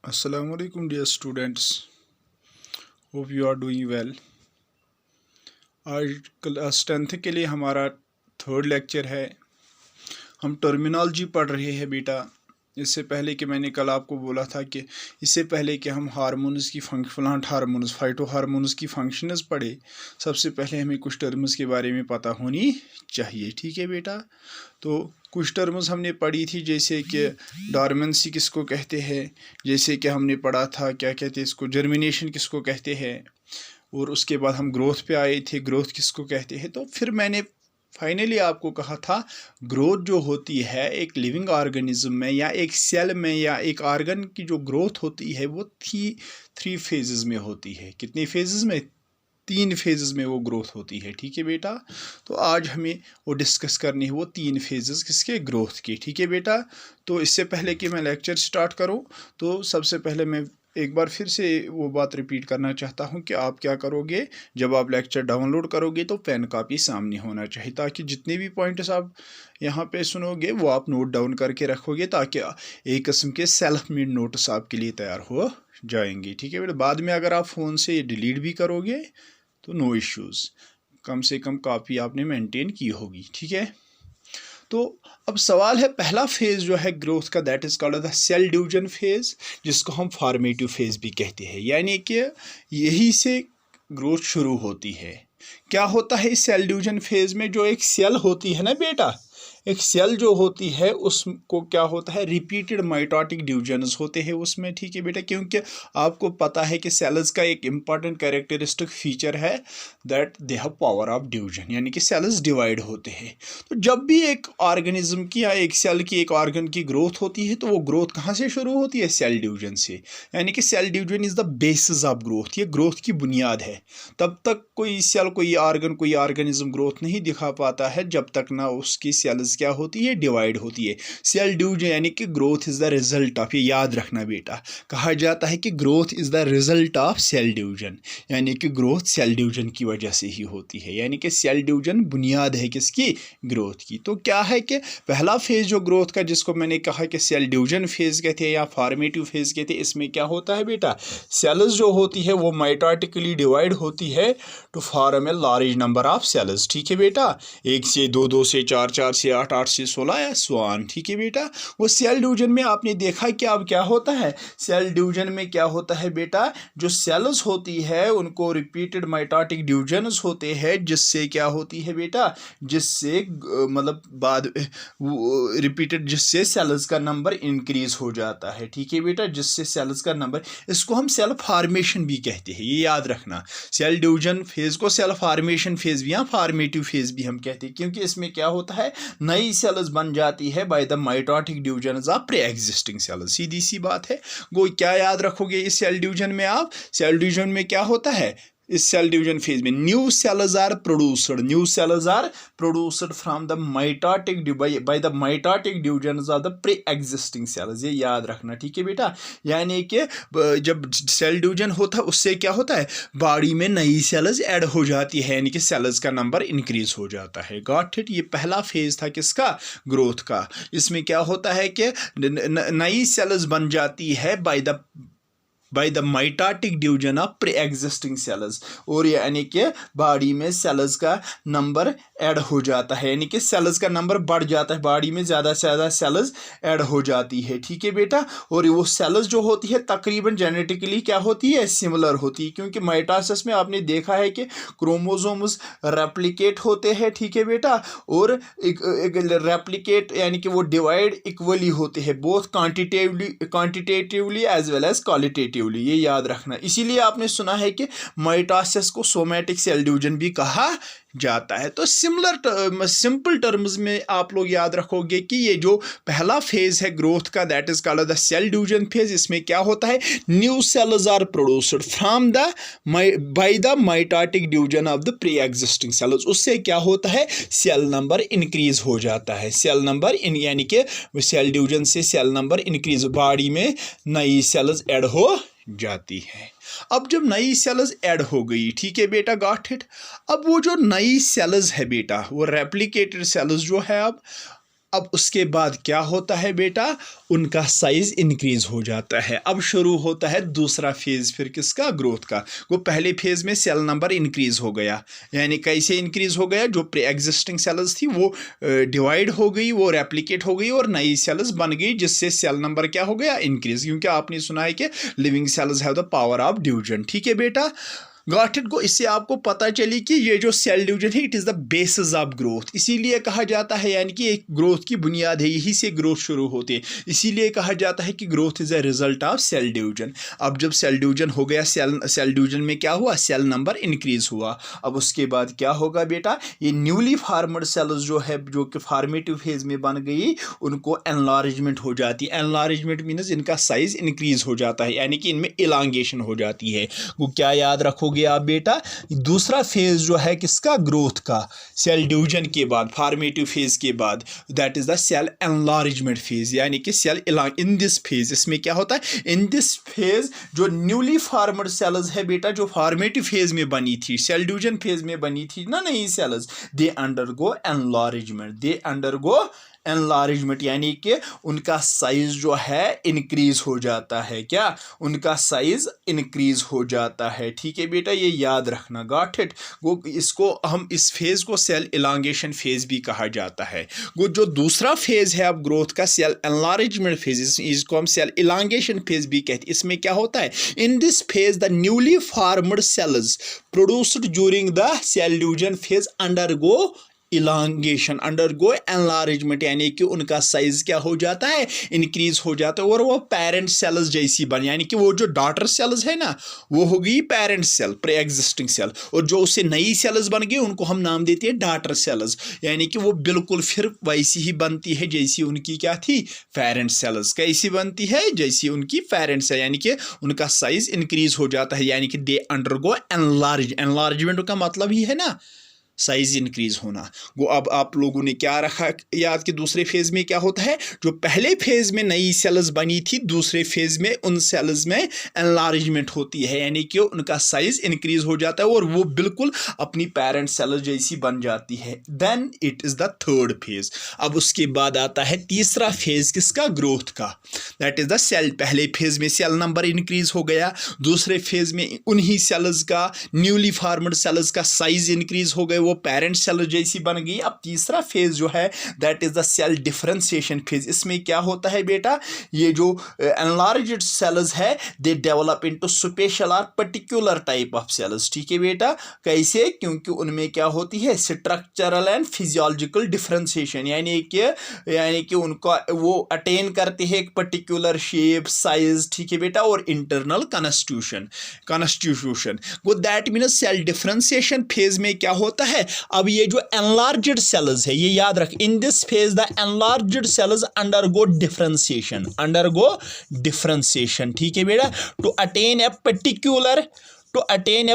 Assalamu alaikum dear students. Hope you are doing well. आज class 10th के लिए हमारा थर्ड लेक्चर है। हम टर्मिनोलॉजी पढ़ रहे हैं बेटा। इससे पहले कि मैंने कल आपको बोला था कि इससे पहले कि हम हार्मोन्स की प्लांट हार्मोन्स फाइटो हार्मोन्स की फंक्शंस पढ़े, सबसे पहले हमें कुछ टर्म्स के बारे में पता होनी चाहिए। ठीक है बेटा। तो कुछ टर्म्स हमने पढ़ी थी, जैसे कि डॉर्मेंसी किसको कहते हैं, जैसे कि हमने पढ़ा था क्या कहते हैं इसको, जर्मिनेशन किसको कहते हैं, और उसके बाद हम ग्रोथ पे आए थे, ग्रोथ किसको कहते हैं। तो फिर मैंने फाइनली आपको कहा था ग्रोथ जो होती है एक लिविंग ऑर्गेनिज्म में या एक सेल में या एक ऑर्गन की जो ग्रोथ होती है वो थ्री फेजेस में होती है। कितनी फेजेस में? 3 फेजेस में वो ग्रोथ होती है। ठीक है बेटा। तो आज हमें वो डिस्कस करनी है वो 3 फेजेस किसके, ग्रोथ के। ठीक है बेटा। तो इससे पहले कि मैं लेक्चर स्टार्ट करूं, तो सबसे पहले मैं एक बार फिर से वो बात रिपीट करना चाहता हूं कि आप क्या करोगे, जब आप लेक्चर डाउनलोड करोगे तो पेन कॉपी सामने होना चाहिए, ताकि जितने भी पॉइंट्स आप यहाँ पे सुनोगे वो आप नोट डाउन करके रखोगे, ताकि एक किस्म के सेल्फ मेड नोट्स आपके लिए तैयार हो जाएंगे। ठीक है बेटा। बाद में अगर आप फ़ोन से डिलीट भी करोगे तो नो इश्यूज़, कम से कम कॉपी आपने मेंटेन की होगी। ठीक है। तो अब सवाल है, पहला फेज जो है ग्रोथ का, that is called the cell division phase, जिसको हम फॉर्मेटिव फेज भी कहते हैं। यानी कि यही से ग्रोथ शुरू होती है। क्या होता है इस सेल डिवीजन फेज में? जो एक सेल होती है ना बेटा, एक सेल जो होती है उसको क्या होता है, रिपीटेड माइटोटिक डिवीजन्स होते हैं उसमें। ठीक है बेटा। क्योंकि आपको पता है कि सेल्स का एक इम्पॉर्टेंट कैरेक्टरिस्टिक फीचर है that they have power of division, यानी कि सेल्स डिवाइड होते हैं। तो जब भी एक ऑर्गेनिज्म की या एक सेल की, एक ऑर्गन की ग्रोथ होती है, तो वो ग्रोथ कहाँ से शुरू होती है? सेल डिवीजन से। यानी कि cell division is the basis of growth, ये ग्रोथ की बुनियाद है। तब तक कोई सेल, कोई ऑर्गन, कोई ऑर्गेनिज्म ग्रोथ नहीं दिखा पाता है जब तक ना उसकी सेल्स क्या होती है, डिवाइड होती है। सेल डिवीजन यानी कि growth is the result of, ये याद रखना बेटा, कहा जाता है कि growth is the result of cell division, यानी कि ग्रोथ सेल डिवीजन की वजह से ही होती है। यानी कि सेल डिवीजन बुनियाद है किसकी? ग्रोथ की। तो क्या है कि पहला फेज जो ग्रोथ का, जिसको मैंने कहा कि सेल डिवीजन फेज कहते हैं या फॉर्मेटिव फेज कहते हैं, इसमें क्या होता है बेटा, सेल्स जो होती है वो माइटोटिकली डिवाइड होती है to form a large number of cells. ठीक है बेटा। 1 से 2, 2 से 4, 4 से 8, 8 से 16 या सो ऑन। ठीक है बेटा। वो सेल डिवीजन में आपने देखा कि अब क्या होता है, सेल डिवीजन में क्या होता है बेटा, जो सेल्स होती है उनको रिपीटेड माइटोटिक डिवीजन्स होते हैं, जिससे क्या होती है बेटा, जिससे मतलब बाद रिपीटेड, जिससे सेल्स का नंबर इंक्रीज हो जाता है। ठीक है बेटा। जिससे सेल्स का नंबर, इसको हम सेल फॉर्मेशन भी कहते हैं, ये याद रखना। सेल डिवीजन फेज को सेल फॉर्मेशन फेज भी या फॉर्मेटिव फेज भी हम कहते हैं, क्योंकि इसमें क्या होता है, नई सेल्स बन जाती है by the mitotic division of pre existing cells. सीधी सी बात है। वो क्या याद रखोगे इस सेल डिवीजन में आप? सेल डिवीजन में क्या होता है इस सेल डिवीजन फेज में? New cells are produced, new cells are produced from the mitotic by the mitotic divisions of the pre existing cells, ये याद रखना। ठीक है बेटा। यानी कि जब सेल डिवीजन होता है उससे क्या होता है, बॉडी में नई सेल्स ऐड हो जाती है, यानी कि सेल्स का नंबर इंक्रीज हो जाता है। Got it. ये पहला फेज था किसका? ग्रोथ का। इसमें क्या होता है कि नई सेल्स बन जाती है by the mitotic division of pre existing sales, और यानी कि बॉडी में सेल्स का नंबर ऐड हो जाता है, यानी कि सेल्स का नंबर बढ़ जाता है, बॉडी में ज़्यादा से ज़्यादा सेल्स ऐड हो जाती है। ठीक है बेटा। और वो सेल्स जो होती है तकरीबन जेनेटिकली क्या होती है, सिमिलर होती है, क्योंकि माइटोसिस में आपने देखा है कि क्रोमोसोम्स रेप्लिकेट होते हैं। ठीक है बेटा। और एक रेप्लिकेट यानी कि वो डिवाइड इक्वली होते हैं, both quantitatively as well as qualitative, ये याद रखना। इसीलिए आपने सुना है कि माइटोसिस को सोमैटिक सेल डिवीजन भी कहा जाता है। तो सिंपल टर्म्स में आप लोग याद रखोगे कि ये जो पहला फेज है ग्रोथ का, that is called the cell division phase. इसमें क्या होता है, new cells are produced from the by the mitotic division of the pre existing cells. उससे क्या होता है, सेल नंबर इंक्रीज हो जाता है। सेल नंबर यानी कि सेल डिवीजन से सेल नंबर इंक्रीज, बॉडी में नई सेल्स ऐड हो जाती है। अब जब नई सेल्स ऐड हो गई, ठीक है बेटा, गॉट इट। अब वो जो नई सेल्स है बेटा, वो रेप्लिकेटेड सेल्स जो है, अब अब उसके बाद क्या होता है बेटा, उनका साइज इंक्रीज हो जाता है। अब शुरू होता है दूसरा फेज फिर किसका, ग्रोथ का। वो पहले फेज में सेल नंबर इंक्रीज हो गया, यानी कैसे इंक्रीज हो गया, जो प्री एग्जिस्टिंग सेल्स थी वो डिवाइड हो गई, वो रेप्लिकेट हो गई और नई सेल्स बन गई, जिससे सेल नंबर क्या हो गया, इंक्रीज। क्योंकि आपने सुना है कि living cells have the power of division. ठीक है बेटा, गॉट इट। को इससे आपको पता चली कि ये जो सेल डिवीजन है it is the basis of growth, इसीलिए कहा जाता है, यानी कि एक ग्रोथ की बुनियाद है, यही से ग्रोथ शुरू होती है, इसीलिए कहा जाता है कि growth is a result of cell division. अब जब सेल डिवीजन हो गया, सेल डिवीजन में क्या हुआ, सेल नंबर इंक्रीज हुआ। अब उसके बाद क्या होगा बेटा, ये न्यूली फार्मड सेल्स जो है, जो कि फार्मेटिव फेज में बन गई, उनको एनलार्जमेंट हो जाती है। एनलार्जमेंट मीन्स इनका साइज इंक्रीज हो जाता है, यानी कि इनमें इलांगेशन हो जाती है। वो क्या याद रखोगे आप बेटा, दूसरा फेज जो है किसका, ग्रोथ का, सेल डिवीजन के बाद, फॉर्मेटिव फेज के बाद, that is the cell enlargement phase, यानी कि सेल इन दिस फेज, इसमें क्या होता है, इन दिस फेज जो न्यूली फार्मड सेल्स है बेटा, जो फॉर्मेटिव फेज में बनी थी, सेल डिवीजन फेज में बनी थी ना नई cells, they undergo enlargement, they undergo enlargement, यानी कि उनका साइज जो है इंक्रीज हो जाता है। क्या, उनका साइज इंक्रीज हो जाता है। ठीक है बेटा, ये याद रखना, गॉट इट। वो इसको हम इस फेज को सेल इलांगेशन फेज भी कहा जाता है। वो जो दूसरा फेज है अब ग्रोथ का, सेल एनलार्जमेंट फेज, इसको हम सेल इलांगेशन फेज भी कहते हैं। इसमें क्या होता है, in this phase the newly formed cells produced during the cell division phase undergo elongation, undergo enlargement, यानी कि उनका साइज क्या हो जाता है, इंक्रीज हो जाता है, और वो पेरेंट सेल्स जैसी बन, यानी कि वो जो डॉटर सेल्स है ना, वो हो गई parent cell, pre existing cell, और जो उससे नई सेल्स बन गई उनको हम नाम देते हैं डॉटर सेल्स, यानी कि वो बिल्कुल फिर वैसी ही बनती है जैसी उनकी क्या थी, पेरेंट सेल्स। कैसी बनती है, जैसी उनकी पेरेंट सेल, यानी कि उनका साइज इंक्रीज हो जाता है, यानी कि दे अंडरगो एनलार्जमेंट का मतलब ही है ना साइज इंक्रीज होना। वो अब आप लोगों ने क्या रखा याद कि दूसरे फेज में क्या होता है, जो पहले फेज में नई सेल्स बनी थी, दूसरे फेज में उन सेल्स में एनलार्जमेंट होती है, यानी कि उनका साइज इंक्रीज हो जाता है और वो बिल्कुल अपनी पेरेंट सेल्स जैसी बन जाती है। Then it is the third phase. अब उसके बाद आता है तीसरा फेज किसका, ग्रोथ का, दैट इज द सेल। पहले फेज में सेल नंबर इंक्रीज हो गया, दूसरे फेज में उन्हीं सेल्स का, न्यूली फार्मड सेल्स का साइज इंक्रीज हो गए, वो पेरेंट सेल जैसी बन गई। अब तीसरा फेज जो है that is the cell differentiation phase. इसमें क्या होता है बेटा, ये जो एनलार्ज्ड सेल्स है दे डेवलप इनटू स्पेशल और पर्टिकुलर टाइप ऑफ सेल्स। ठीक है बेटा, कैसे, क्योंकि उनमें क्या होती है, स्ट्रक्चरल एंड फिजियोलॉजिकल डिफरेंशिएशन, यानी कि उनका वो अटेन करते हैं एक पर्टिकुलर शेप, साइज, ठीक है बेटा, और इंटरनल कॉन्स्टिट्यूशन। वो that means cell differentiation phase में क्या होता है, अब ये जो एनलार्ज्ड सेल्स है, ये याद रख, in this phase the enlarged cells undergo differentiation, ठीक है बेटा, to attain a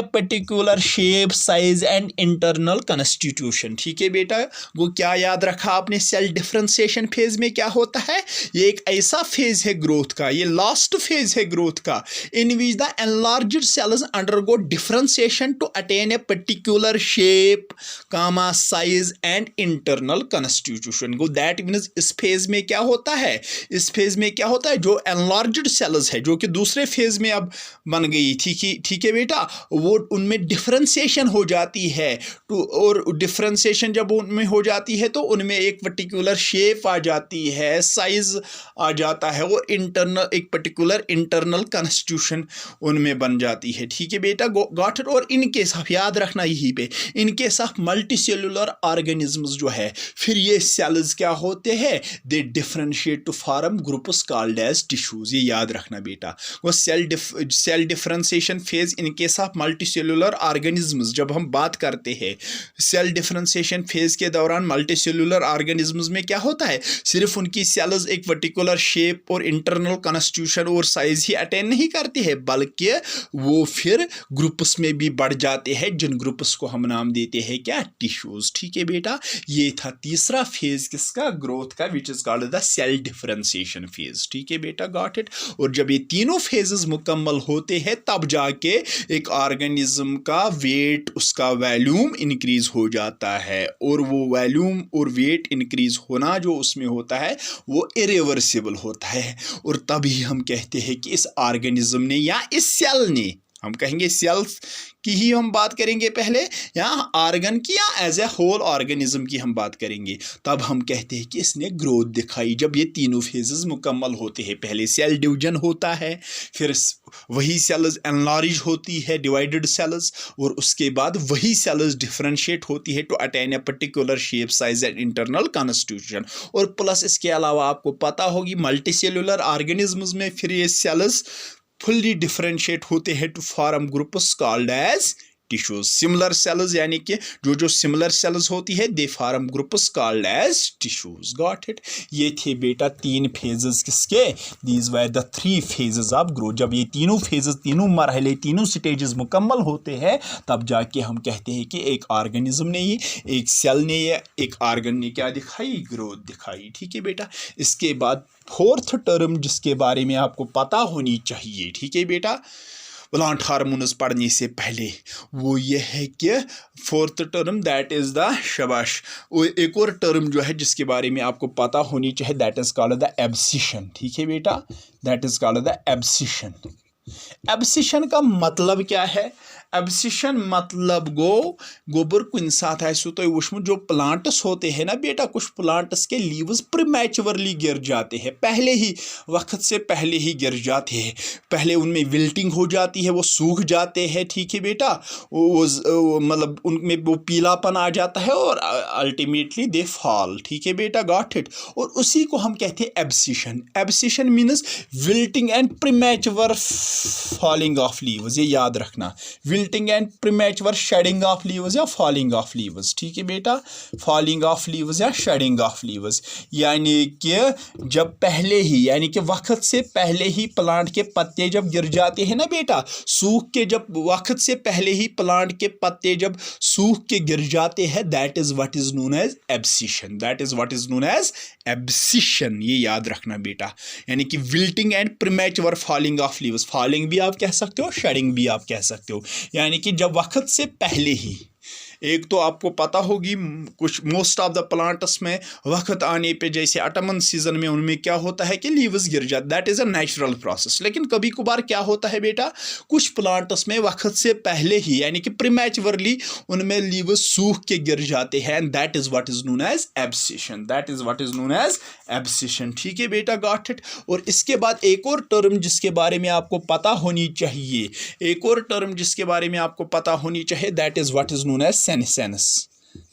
particular shape, size and internal constitution. ठीक है बेटा, वो क्या याद रखा आपने, सेल डिफरेंशिएशन फेज में क्या होता है, ये एक ऐसा फेज है ग्रोथ का, ये लास्ट फेज है ग्रोथ का, in which the enlarged cells undergo differentiation to attain a particular shape, comma, size and internal constitution. So that means इस फेज में क्या होता है, इस फेज में क्या होता है, जो एनलार्ज्ड सेल्स है, जो कि दूसरे फेज में अब बन गई थी, ठीक है बेटा, वो उनमें डिफरेंशिएशन हो जाती है, और डिफरेंशिएशन जब उनमें हो जाती है तो उनमें एक पर्टिकुलर शेप आ जाती है, साइज आ जाता है, और एक पर्टिकुलर इंटरनल कॉन्स्टिट्यूशन उनमें बन जाती है। ठीक है बेटा, गॉट इट। और इनके साथ याद रखना यहीं पे, इनके साथ मल्टी सेलुलर ऑर्गेनिज्म्स जो है, फिर ये सेल्स क्या होते हैं, they differentiate to form groups called as tissues. ये याद रखना बेटा, वो सेल डिफरेंशिएशन फेज इनके साथ मल्टी सेलुलर ऑर्गेनिज्म्स, जब हम बात करते हैं सेल डिफरेंशिएशन फेज के दौरान मल्टी सेलुलर ऑर्गेनिज्म्स में क्या होता है, सिर्फ उनकी सेल्स एक पर्टिकुलर शेप और इंटरनल कॉन्स्टिट्यूशन और साइज ही अटेन नहीं करती है, बल्कि वो फिर ग्रुप्स में भी बढ़ जाते हैं, जिन ग्रुप्स को हम नाम देते हैं क्या, टिश्यूज। ठीक है बेटा, ये था तीसरा फेज किसका, ग्रोथ का, which is called the cell differentiation phase. ठीक है बेटा, गॉट इट। और जब ये तीनों फेजेस मुकम्मल होते हैं तब जाके एक ऑर्गेनिज्म का वेट, उसका वॉल्यूम इंक्रीज हो जाता है, और वो वॉल्यूम और वेट इंक्रीज होना जो उसमें होता है वो इरिवर्सिबल होता है। और तभी हम कहते हैं कि इस ऑर्गेनिज्म ने या इस सेल ने, हम कहेंगे सेल्स की ही हम बात करेंगे पहले, या ऑर्गन की, या एज ए होल ऑर्गेनिज्म की हम बात करेंगे, तब हम कहते हैं कि इसने ग्रोथ दिखाई। जब ये तीनों फेजेस मुकम्मल होते हैं, पहले सेल डिवीजन होता है, फिर वही सेल्स एनलार्ज होती है, डिवाइडेड सेल्स, और उसके बाद वही सेल्स डिफरेंशिएट होती है to attain a particular shape, size and internal constitution. और प्लस इसके अलावा आपको पता होगी मल्टी सेलुलर ऑर्गेनिज्म्स में फिर ये सेल्स फुल्ली डिफरेंशिएट होते हैं to form groups called as tissues. Similar cells यानी कि जो सिमिलर सेल्स होती है they form groups called as tissues. Got it. ये थे बेटा तीन फेजेस किसके, these were the three phases of growth. जब ये तीनों फेजेस, तीनों मरहले, तीनों स्टेजेस मुकम्मल होते हैं तब जाके हम कहते हैं कि एक ऑर्गेनिज्म ने ये, एक सेल ने ये, एक ऑर्गन ने क्या दिखाई, ग्रोथ दिखाई। ठीक है बेटा। इसके बाद फोर्थ टर्म जिसके बारे में आपको पता होनी चाहिए, ठीक है बेटा, प्लांट हार्मोन्स पढ़ने से पहले, वो ये है कि fourth term that is the शाबाश, एक और टर्म जो है जिसके बारे में आपको पता होनी चाहिए, that is called the abscission. ठीक है बेटा, that is called the abscission. Abscission का मतलब क्या है? एब्सिशन मतलब गोबर कुन साथ आसो तो वुचमुत जो प्लांट्स होते हैं ना बेटा, कुछ प्लांट्स के लीव्स प्रीमैच्योरली गिर जाते हैं, पहले ही वक्त से पहले ही गिर जाते हैं, पहले उनमें विल्टिंग हो जाती है, वो सूख जाते हैं। ठीक है बेटा, वो मतलब उनमें वो पीलापन आ जाता है और अल्टीमेटली दे फॉल। ठीक है बेटा, गॉट इट। और उसी को हम कहते हैं abscission. Abscission means wilting and premature falling of leaves, ये याद रखना, wilting and premature shedding of leaves या फॉलिंग ऑफ लीव्स। ठीक है बेटा, फॉलिंग ऑफ लीव्स या शेडिंग ऑफ लीव्स, यानी कि जब पहले ही, यानी कि वक्त से पहले ही प्लांट के पत्ते जब गिर जाते हैं ना बेटा, सूख के, जब वक्त से पहले ही प्लांट के पत्ते जब सूख के गिर जाते हैं, that is what is known as abscission. That is what is known as abscission, ये याद रखना बेटा। यानी कि wilting and premature falling of leaves, falling भी आप कह सकते हो, शेडिंग भी आप कह सकते हो, यानी कि जब वक्त से पहले ही। एक तो आपको पता होगी कुछ मोस्ट ऑफ द प्लांट्स में वक्त आने पे, जैसे ऑटमन सीजन में उनमें क्या होता है कि लीव्स गिर जाते, that is a natural process. लेकिन कभी कभार क्या होता है बेटा, कुछ प्लांट्स में वक्त से पहले ही, यानी कि प्रीमैच्योरली उनमें लीव्स सूख के गिर जाते हैं, and that is what is known as abscission. That is what is known as abscission. ठीक है बेटा, गॉट इट। और इसके बाद एक और टर्म जिसके बारे में आपको पता होनी चाहिए, एक और टर्म जिसके बारे में आपको पता होनी चाहिए, that is what is known as senescence.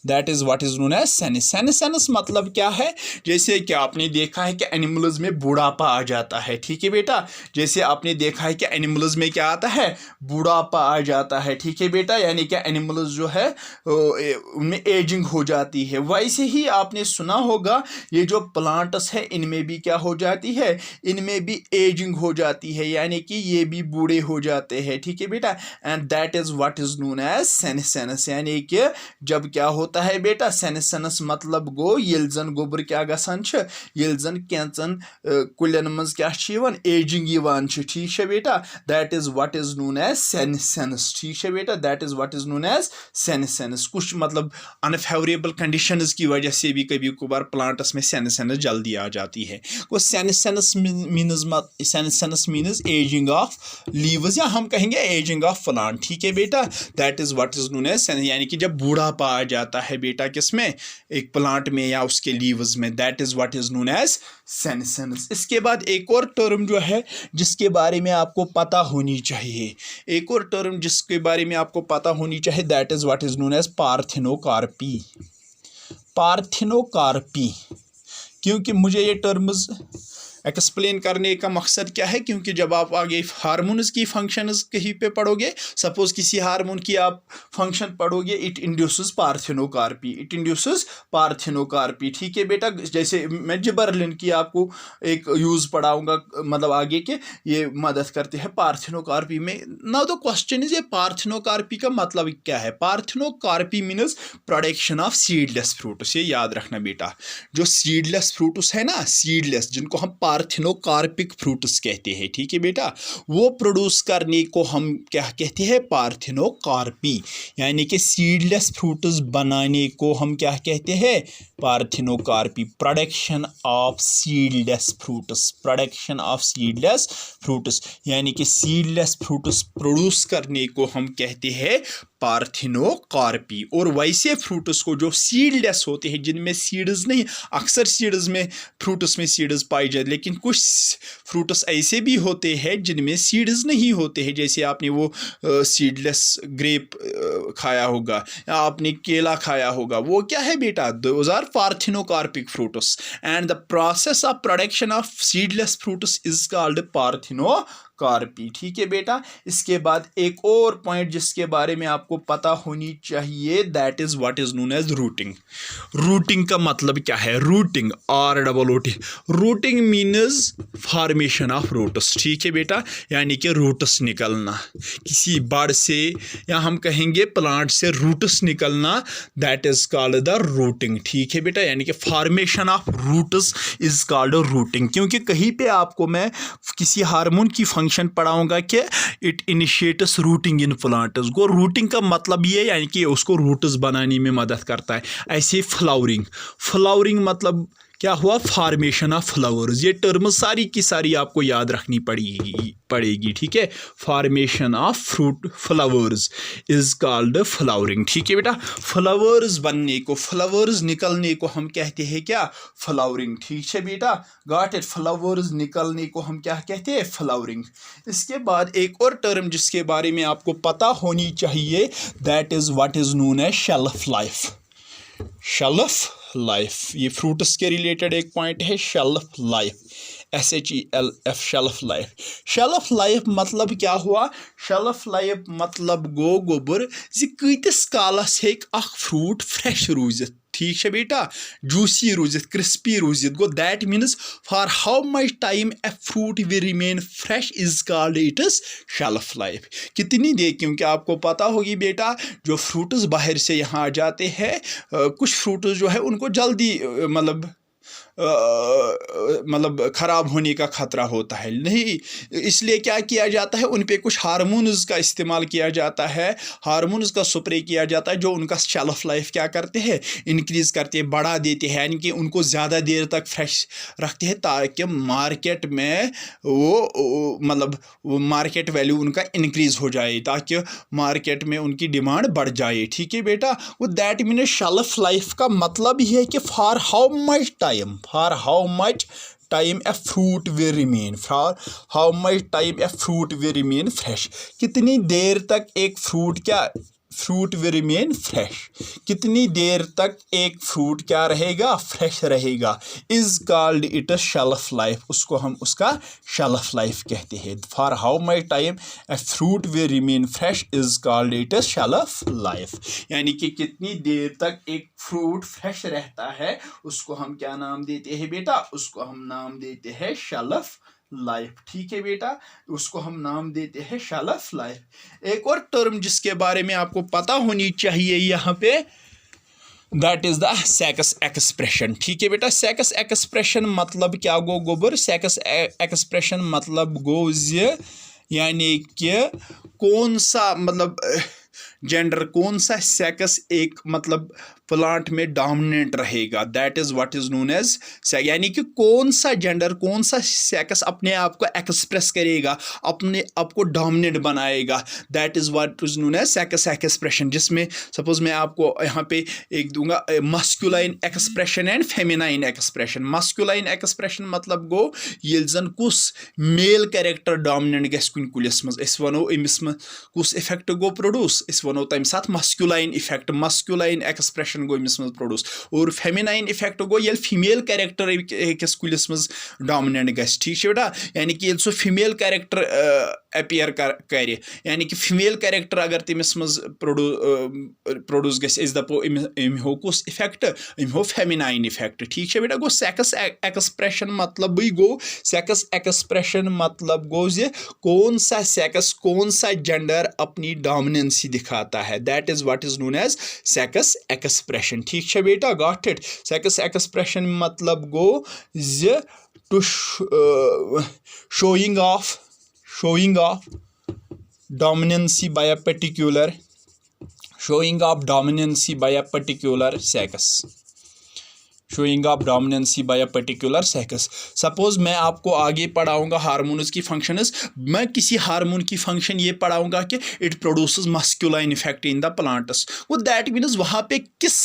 That is what is known as senesce. Senescence मतलब क्या है? जैसे कि आपने देखा है कि एनिमल्स में बुढ़ापा आ जाता है। ठीक है बेटा, जैसे आपने देखा है कि एनिमल्स में क्या आता है, बुढ़ापा आ जाता है। ठीक है बेटा, यानी कि एनिमल्स जो है उनमें एजिंग हो जाती है। वैसे ही आपने सुना होगा ये जो प्लांट्स है इनमें भी क्या हो जाती है, इनमें भी एजिंग हो जाती है, यानी कि ये भी बूढ़े हो जाते हैं। ठीक है बेटा, and that is what is known as senescence. यानी कि जब क्या होता है बेटा, सेनेसेंस मतलब गो येल जन गोबर क्या गसान छ, येल जन कैंचन कुलन मज क्या यिवान एजिंग यिवान छ। ठीक है बेटा, that is what is known as senescence. ठीक है बेटा, that is what is known as senescence. कुछ मतलब अनफेवरेबल कंडीशंस की वजह से भी कभी कभार प्लांट्स में सेनेसेंस जल्दी आ जाती है। वो senescence means ageing of leaves, या हम कहेंगे एजिंग ऑफ प्लांट। ठीक है बेटा, that is what is known as, यानी कि जब बूढ़ापा आ जाता है बेटा किसमें, एक प्लांट में या उसके लीव्स में, that is what is known as senescence. इसके बाद एक और टर्म जो है जिसके बारे में आपको पता होनी चाहिए, एक और टर्म जिसके बारे में आपको पता होनी चाहिए, that is what is known as parthenocarpy. Parthenocarpy, क्योंकि मुझे ये टर्म्स एक्सप्लेन करने का मकसद क्या है, क्योंकि जब आप आगे हार्मोन्स की फंक्शंस कहीं पे पढ़ोगे, सपोज किसी हार्मोन की आप फंक्शन पढ़ोगे, it induces parthenocarpy, it induces parthenocarpy. ठीक है बेटा, जैसे मैं जिबरलिन की आपको एक यूज़ पढ़ाऊंगा, मतलब आगे के ये मदद करते हैं पार्थिनोकार्पी में। नाउ द क्वेश्चन इज, ये पार्थिनोकार्पी का मतलब क्या है? Parthenocarpy means production of seedless fruits. ये याद रखना बेटा, जो सीडलेस फ्रूट्स है ना, सीडलेस, जिनको हम पार्थिनोकार्पिक फ्रूट्स कहते हैं, ठीक है बेटा। वो प्रोड्यूस करने को हम क्या कहते हैं, पार्थिनोकार्पी, यानी कि सीडलेस फ्रूट्स बनाने को हम क्या कहते हैं, parthenocarpy. Production of seedless fruits, production of seedless fruits, यानी कि सीडलेस फ्रूट्स प्रोड्यूस करने को हम कहते हैं पार्थिनोकार्पी। और वैसे फ्रूट्स को जो सीडलेस होते हैं, जिनमें सीड्स नहीं, अक्सर सीड्स में फ्रूट्स में सीड्स पाई जाती, लेकिन कुछ फ्रूट्स ऐसे भी होते हैं जिनमें सीड्स नहीं होते हैं, जैसे आपने वो सीडलेस ग्रेप खाया होगा या आपने केला खाया होगा, वो क्या है बेटा, those are parthenocarpic fruits. And the process of production of seedless fruits is called parthenocarpy, ठीक है बेटा। इसके बाद एक और पॉइंट जिसके बारे में आपको पता होनी चाहिए, that is what is known as rooting. Rooting का मतलब क्या है, rooting, ROOT, rooting means formation of roots, ठीक है बेटा, यानी कि रूट्स निकलना किसी बड़ से, या हम कहेंगे प्लांट से रूट्स निकलना, that is called the rooting, ठीक है बेटा, यानी कि formation of roots is called rooting. क्योंकि कहीं पे आपको मैं किसी हार्मोन की फंक्शन पढ़ाऊंगा कि it initiates rooting in plants, go routing का मतलब ये, यानी कि उसको रूट्स बनाने में मदद करता है। ऐसे फ्लावरिंग, फ्लावरिंग मतलब क्या हुआ, फॉर्मेशन ऑफ फ्लावर्स। ये टर्म सारी की सारी आपको याद रखनी पड़ेगी, ठीक है। Formation of fruit flowers is called flowering, ठीक है बेटा। फ्लावर्स बनने को, फ्लावर्स निकलने को हम कहते हैं क्या, फ्लावरिंग, ठीक है बेटा, गॉट इट। फ्लावर्स निकलने को हम क्या कहते हैं, फ्लावरिंग। इसके बाद एक और टर्म जिसके बारे में आपको पता होनी चाहिए, that is what is known as shelf life. Shelf life, ये फ्रूट्स के रिलेटेड एक पॉइंट है, shelf life, SHELF, shelf life. Shelf life मतलब क्या हुआ, शेल्फ लाइफ मतलब गो गोबर जी कतिस कालस हेक अख फ्रूट फ्रेश रूजित, ठीक है बेटा, जूसी रूजित, क्रिस्पी रूजित, so that means for how much time a fruit will remain fresh is called it is shelf life. कितनी देर, क्योंकि आपको पता होगी बेटा, जो फ्रूट्स बाहर से यहाँ आ जाते हैं, कुछ फ्रूट्स जो है उनको जल्दी मतलब ख़राब होने का ख़तरा होता है, नहीं, इसलिए क्या किया जाता है, उन पे कुछ हार्मोन्स का इस्तेमाल किया जाता है, हार्मोन्स का स्प्रे किया जाता है, जो उनका शेल्फ लाइफ क्या करते हैं, इंक्रीज़ करते हैं, बढ़ा देते हैं, यानी कि उनको ज़्यादा देर तक फ्रेश रखते हैं, ताकि मार्केट में वो मार्केट वैल्यू उनका इंक्रीज़ हो जाए, ताकि मार्केट में उनकी डिमांड बढ़ जाए, ठीक है बेटा। वो दैट मीन्स शेल्फ लाइफ का मतलब ही है कि for how much time, for how much time a fruit will remain, for how much time a fruit will remain fresh, कितनी देर तक एक फ्रूट क्या, फ्रूट विल रिमेन फ्रेश, कितनी देर तक एक फ्रूट क्या रहेगा, फ्रेश रहेगा, is called it a shelf life, उसको हम उसका शेल्फ लाइफ कहते हैं। For how much time a fruit will remain fresh is called it a shelf life, यानी कि कितनी देर तक एक फ्रूट फ्रेश रहता है, उसको हम क्या नाम देते हैं बेटा, उसको हम नाम देते हैं शेल्फ लाइफ, ठीक है बेटा, उसको हम नाम देते हैं शेल्फ लाइफ। एक और टर्म जिसके बारे में आपको पता होनी चाहिए यहाँ पे, that is the sex expression, ठीक है बेटा। सेक्स एक्सप्रेशन मतलब क्या गो गोबर, सेक्स एक्सप्रेशन मतलब गोज, यानी कि कौन सा मतलब जेंडर, कौन सा सेक्स एक मतलब प्लांट में डोमिनेंट रहेगा, that is what is known as, यानी कि कौन सा जेंडर, कौन सा सेक्स अपने आप को एक्सप्रेस करेगा, अपने आप को डोमिनेंट बनाएगा, that is what is known as sex expression. जिसमें सपोज मैं आपको यहाँ पे एक दूंगा, masculine expression and feminine expression. Masculine expression मतलब गो येल जन कुस मेल कैरेक्टर डोमिनेंट गस कुन कुलिस मज, अस वनो अमिस कुस इफेक्ट गो प्रोड्यूस, अस वनो तम साथ मस्कुलाइन इफेक्ट, मस्कुलाइन एक्सप्रेशन गो अमिस मज प्रोड्यूस। और फेमिनाइन इफेक्ट गो येल फीमेल कैरेक्टर अकिस कुलिस मज डोमिनेंट गस, ठीक है बेटा, यानी कि येल सो फीमेल कैरेक्टर अपीयर कर, यानी कि फीमेल कैरेक्टर अगर तमिस मज प्रोड्यूस गस, इस दपो अम हो कुस इफेक्ट, अम हो फेमिनाइन इफेक्ट, ठीक है बेटा। गो सेक्स एक्सप्रेशन मतलब गो, सेक्स एक्सप्रेशन मतलब गो जे कौन सा सेक्स, कौन सा जेंडर अपनी डोमिनेंसी दिखाता दिखाता है, that is what is known as sex expression. ठीक है बेटा, गॉट इट। सेक्स एक्सप्रेशन मतलब गो ज to showing off dominancy by a particular showing off dominancy by a particular sex, showing off dominancy by a particular sex। Suppose मैं आपको आगे पढ़ाऊंगा hormones की फंक्शंस, मैं किसी हार्मोन की फंक्शन ये पढ़ाऊंगा कि it produces masculine effect in the plants, वो दैट मीन्स वहाँ पे किस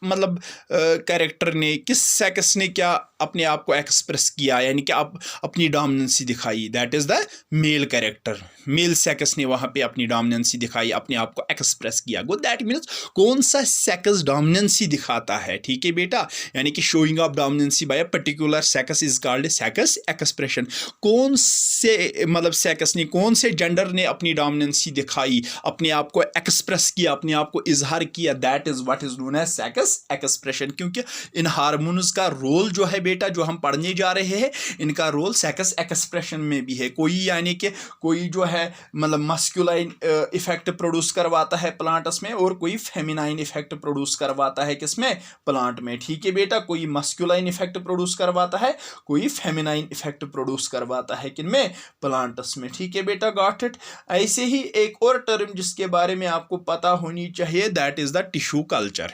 मतलब कैरेक्टर ने, किस सेक्स ने क्या अपने आप को एक्सप्रेस किया, यानी कि आप अपनी डोमिनेंसी दिखाई, that is the male character, male sex ने वहाँ पे अपनी डोमिनेंसी दिखाई, अपने आप को एक्सप्रेस किया। गो दैट मीन्स कौन सा सेक्स डोमिनेंसी दिखाता है। ठीक है बेटा, यानी कि showing of dominancy by a particular sex is called sex expression. कौन से मतलब सेक्स ने, कौन से जेंडर ने अपनी डोमिनेंसी दिखाई, अपने आप को एक्सप्रेस किया, अपने आप को इजहार किया, that is what is known as sex expression. क्योंकि इन हार्मोन्स का रोल जो है बेटा, जो हम पढ़ने जा रहे हैं, इनका रोल सेक्स एक्सप्रेशन में भी है। कोई यानी कि कोई जो है मतलब मस्कुलाइन इफेक्ट प्रोड्यूस करवाता है प्लांट्स में, और कोई फेमिनाइन इफेक्ट प्रोड्यूस करवाता है किसमें, प्लांट में। ठीक है बेटा, कोई मस्कुलाइन इफेक्ट प्रोड्यूस करवाता है, कोई फेमिनाइन इफेक्ट प्रोड्यूस करवाता है किनमें, प्लांट्स में। ठीक है बेटा, गॉट इट। ऐसे ही एक और टर्म जिसके बारे में आपको पता होनी चाहिए, that is the tissue culture.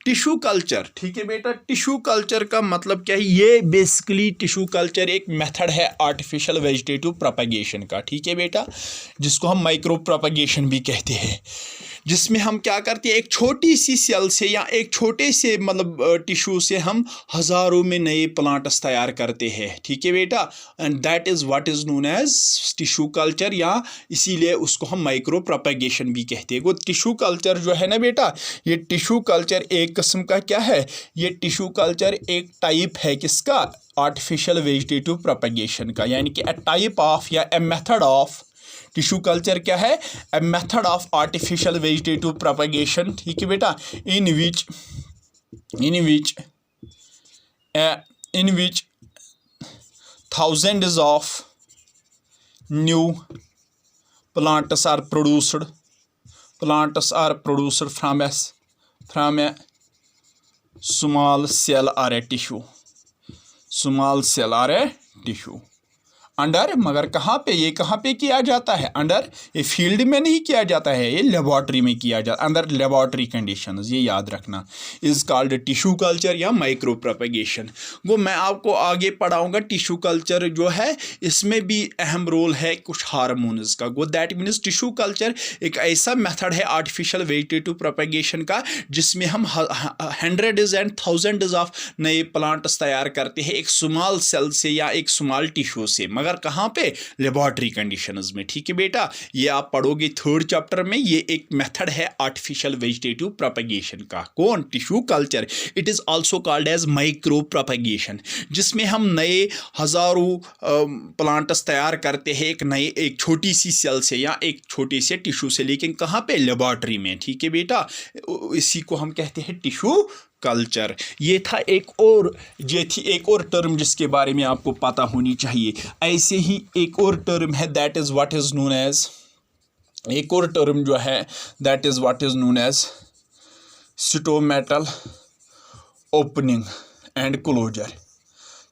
Tissue culture, ठीक है बेटा, टिश्यू कल्चर का मतलब क्या है, ये बेसिकली टिश्यू कल्चर एक मेथड है आर्टिफिशियल वेजिटेटिव प्रोपेगेशन का। ठीक है बेटा, जिसको हम माइक्रो प्रोपेगेशन भी कहते हैं, जिसमें हम क्या करते हैं, एक छोटी सी सेल से या एक छोटे से मतलब टिश्यू से हम हज़ारों में नए प्लांट्स तैयार करते हैं। ठीक है बेटा, and that is what is known as tissue culture, या इसीलिए उसको हम माइक्रो प्रोपेगेशन भी कहते हैं। वो टिश्यू कल्चर जो है ना बेटा, ये टिश्यू कल्चर एक किस्म का क्या है, ये टिश्यू कल्चर एक टाइप है किसका, आर्टिफिशियल वेजिटेटिव प्रोपेगेशन का, यानी कि अ टाइप ऑफ या a method of tissue culture क्या है, a method of artificial vegetative propagation. ठीक है बेटा, इन विच thousands of new plants are produced from a small cell or a tissue, under, मगर कहाँ पे, ये कहाँ पे किया जाता है, अंडर, ये फील्ड में नहीं किया जाता है, ये लेबॉर्ट्री में किया जाता है, अंदर लेबॉर्ट्री कंडीशंस, ये याद रखना, इज कॉल्ड टिश्यू कल्चर या माइक्रो प्रोपेगेशन। वो मैं आपको आगे पढ़ाऊंगा। टिश्यू कल्चर जो है इसमें भी अहम रोल है कुछ हार्मोन्स का। गो दैट मीन्स टिश्यू कल्चर एक ऐसा मेथड है आर्टिफिशियल वेजिटेटिव प्रोपेगेशन का, जिसमें हम हंड्रेड्स एंड थाउजेंड्स ऑफ नए प्लांट्स तैयार करते हैं एक स्मॉल सेल से या एक स्मॉल टिश्यू से, मगर कहाँ पे, लेबॉर्ट्री कंडीशंस में। ठीक है बेटा, ये आप पढ़ोगे 3rd चैप्टर में। ये एक मेथड है आर्टिफिशियल वेजिटेटिव प्रोपेगेशन का। कौन, tissue culture. It is also called as micro propagation, जिसमें हम नए हजारों प्लांट्स तैयार करते हैं एक छोटी सी सेल से या एक छोटे से टिश्यू से, लेकिन कहाँ पे, लेबॉर्ट्री में। ठीक है बेटा, इसी को हम कहते हैं टिश्यू कल्चर। ये था एक और टर्म जिसके बारे में आपको पता होनी चाहिए। ऐसे ही एक और टर्म है, that is what is known as, एक और टर्म जो है that is what is known as stomatal opening and closure.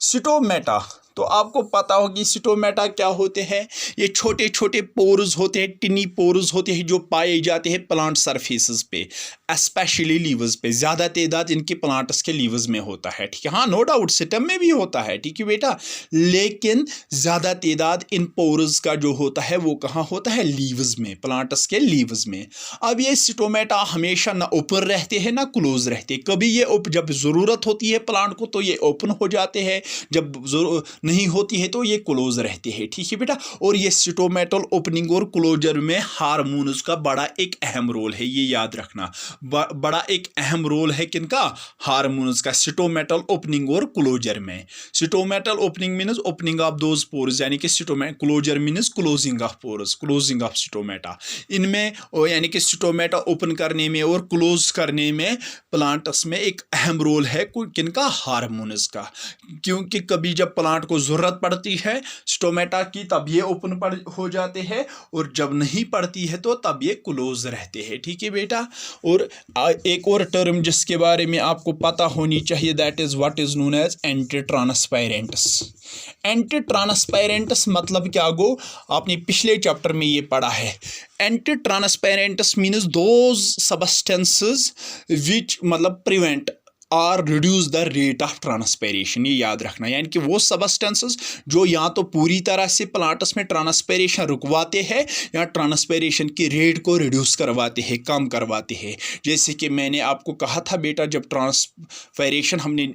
Stomata, तो आपको पता होगी स्टोमेटा क्या होते हैं, ये छोटे छोटे पोर्स होते हैं, टिनी पोर्स होते हैं जो पाए जाते हैं प्लांट सरफेसेस पे, स्पेशली लीव्स पे। ज़्यादा तादाद इनके प्लांट्स के लीव्स में होता है। ठीक है, हाँ नो डाउट स्टेम में भी होता है। ठीक है बेटा, लेकिन ज़्यादा तादाद इन पोर्स का जो होता है वो कहाँ होता है, लीव्स में, प्लांट्स के लीव्स में। अब ये स्टोमेटा हमेशा ना ओपन रहते हैं ना क्लोज रहते हैं। कभी ये जब ज़रूरत होती है प्लांट को तो ये ओपन हो जाते हैं, जब नहीं होती है तो ये क्लोज रहते हैं। ठीक है बेटा, और ये स्टोमेटल ओपनिंग और क्लोजर में हार्मोन्स का बड़ा एक अहम रोल है, ये याद रखना। बड़ा एक अहम रोल है किनका, हार्मोन्स का, स्टोमेटल ओपनिंग और क्लोजर में। Stomatal opening means opening of those pores, यानी कि closure means closing of pores, closing of stomata. इनमें यानी कि स्टोमेटा ओपन करने में और क्लोज करने में प्लांट्स में एक अहम रोल है किनका, हार्मोन्स का। क्योंकि कभी जब प्लांट को आपको ज़रूरत पड़ती है स्टोमेटा की तब ये ओपन हो जाते हैं, और जब नहीं पड़ती है तो तब ये क्लोज रहते हैं। ठीक है बेटा। और एक और टर्म जिसके बारे में आपको पता होनी चाहिए, that is what is known as anti transpirants. Anti transpirants मतलब क्या गो, आपने पिछले चैप्टर में ये पढ़ा है। एंटी ट्रांसपेरेंट्स मीन्स दोज सबस्टेंसेस विच मतलब प्रिवेंट और reduce the rate of transpiration. ये याद रखना, यानी कि वो सबस्टेंसेस जो या तो पूरी तरह से प्लांट्स में ट्रांसपेरेशन रुकवाते हैं या ट्रांसपेरेशन की रेट को रिड्यूस करवाते हैं, कम करवाते हैं। जैसे कि मैंने आपको कहा था बेटा, जब ट्रांसपेरेशन हमने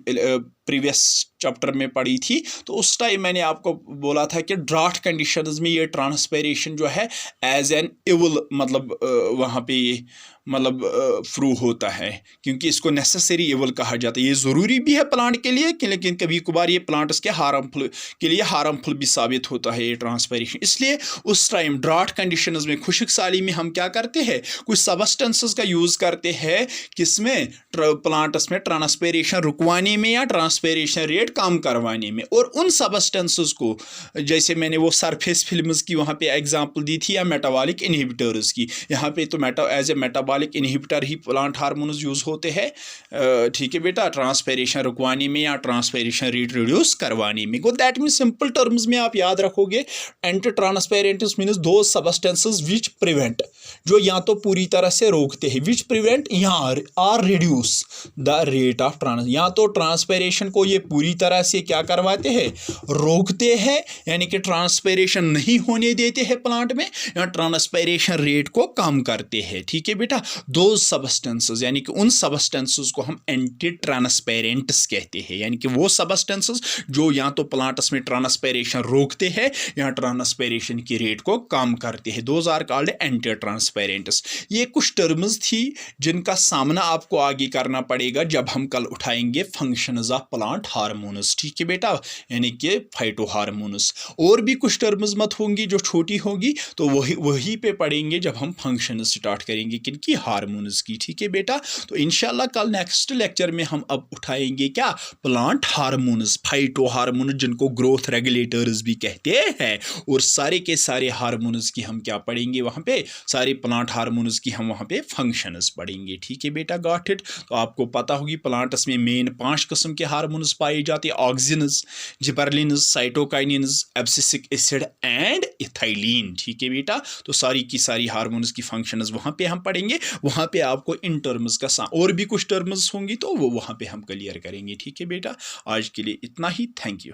प्रीवियस चैप्टर में पढ़ी थी, तो उस टाइम मैंने आपको बोला था कि ड्राफ्ट कंडीशंस में ये ट्रांसपेरेशन जो है एज एन इवल मतलब वहाँ पे ये मतलब प्रूव होता है, क्योंकि इसको नेसेसरी इवल कहा जाता है। ये ज़रूरी भी है प्लांट के लिए, लेकिन कभी कभार ये प्लांट्स के हार्मफुल के लिए हार्मफुल भी साबित होता है ये ट्रांसपेरेशन। इसलिए उस टाइम ड्राफ्ट कंडीशंस में, खुश्क साली में हम क्या करते हैं, कुछ सबस्टेंसेस का यूज़ करते हैं किसमें, प्लांट्स में ट्रांसपेरेशन रुकवाने में या ट्रांसपेरेशन रेट कम करवाने में। और उन सबस्टेंसेस को, जैसे मैंने वो सरफेस फिल्म्स की वहाँ पे एग्जांपल दी थी, या मेटाबॉलिक इनहिबिटर्स की, यहाँ पे तो एज ए मेटाबॉलिक इनहिबिटर ही प्लांट हार्मोन्स यूज़ होते हैं। ठीक है बेटा, ट्रांसपेरेशन रुकवाने में या ट्रांसपेरेशन रेट रिड्यूस करवाने में। गो दैट मीन्स सिंपल टर्म्स में आप याद रखोगे, एंटी ट्रांसपेरेंट्स मीन्स दो सबस्टेंसेस विच प्रिवेंट, जो या तो पूरी तरह से रोकते हैं, विच प्रिवेंट या or reduce the rate of या तो ट्रांसपेरेशन को ये पूरी तरह से क्या करवाते हैं, रोकते हैं, यानी कि ट्रांसपेरेशन नहीं होने देते हैं प्लांट में, या ट्रांसपेरेशन रेट को कम करते हैं। ठीक है बेटा, दो सबस्टेंसेस, यानी कि उन सबस्टेंसेस को हम एंटी ट्रांसपेरेंट्स कहते हैं, यानी कि वो सबस्टेंसेस जो या तो प्लांट्स में ट्रांसपेरेशन रोकते हैं या ट्रांसपेरेशन की रेट को कम करते हैं। Those are called anti transpirants. ये कुछ टर्म्स थी जिनका सामना आपको आगे करना पड़ेगा जब हम कल उठाएंगे फंक्शंस ऑफ प्लांट हार्मोन्स। ठीक है बेटा, यानी कि फाइटो हार्मोन्स। और भी कुछ टर्म्स मत होंगी जो छोटी होगी, तो वही पे पढ़ेंगे जब हम फंक्शन स्टार्ट करेंगे किनकी, हार्मोन्स की। ठीक है बेटा, तो इंशाल्लाह कल नेक्स्ट लेक्चर में हम अब उठाएंगे क्या, प्लांट हार्मोन्स, फाइटो हार्मोन्स, जिनको ग्रोथ रेगुलेटर्स भी कहते हैं। और सारे के सारे हार्मोन्स की हम क्या पढ़ेंगे वहाँ पे, सारे प्लांट हार्मोन्स की हम वहाँ पे फंक्शंस पढ़ेंगे। ठीक है बेटा, गॉट इट। तो आपको पता होगी प्लांट्स में मेन 5 किस्म के हार्मोन्स पाए जाते हैं, auxins, gibberellins, cytokinins, abscisic acid and ethylene. ठीक है बेटा, तो सारी की सारी हार्मोन्स की फंक्शंस वहाँ पे हम पढ़ेंगे। वहाँ पे आपको इन टर्म्स का और भी कुछ टर्म्स होंगी तो वो वहाँ पे हम क्लियर करेंगे। ठीक है बेटा, आज के लिए इतना ही, थैंक यू।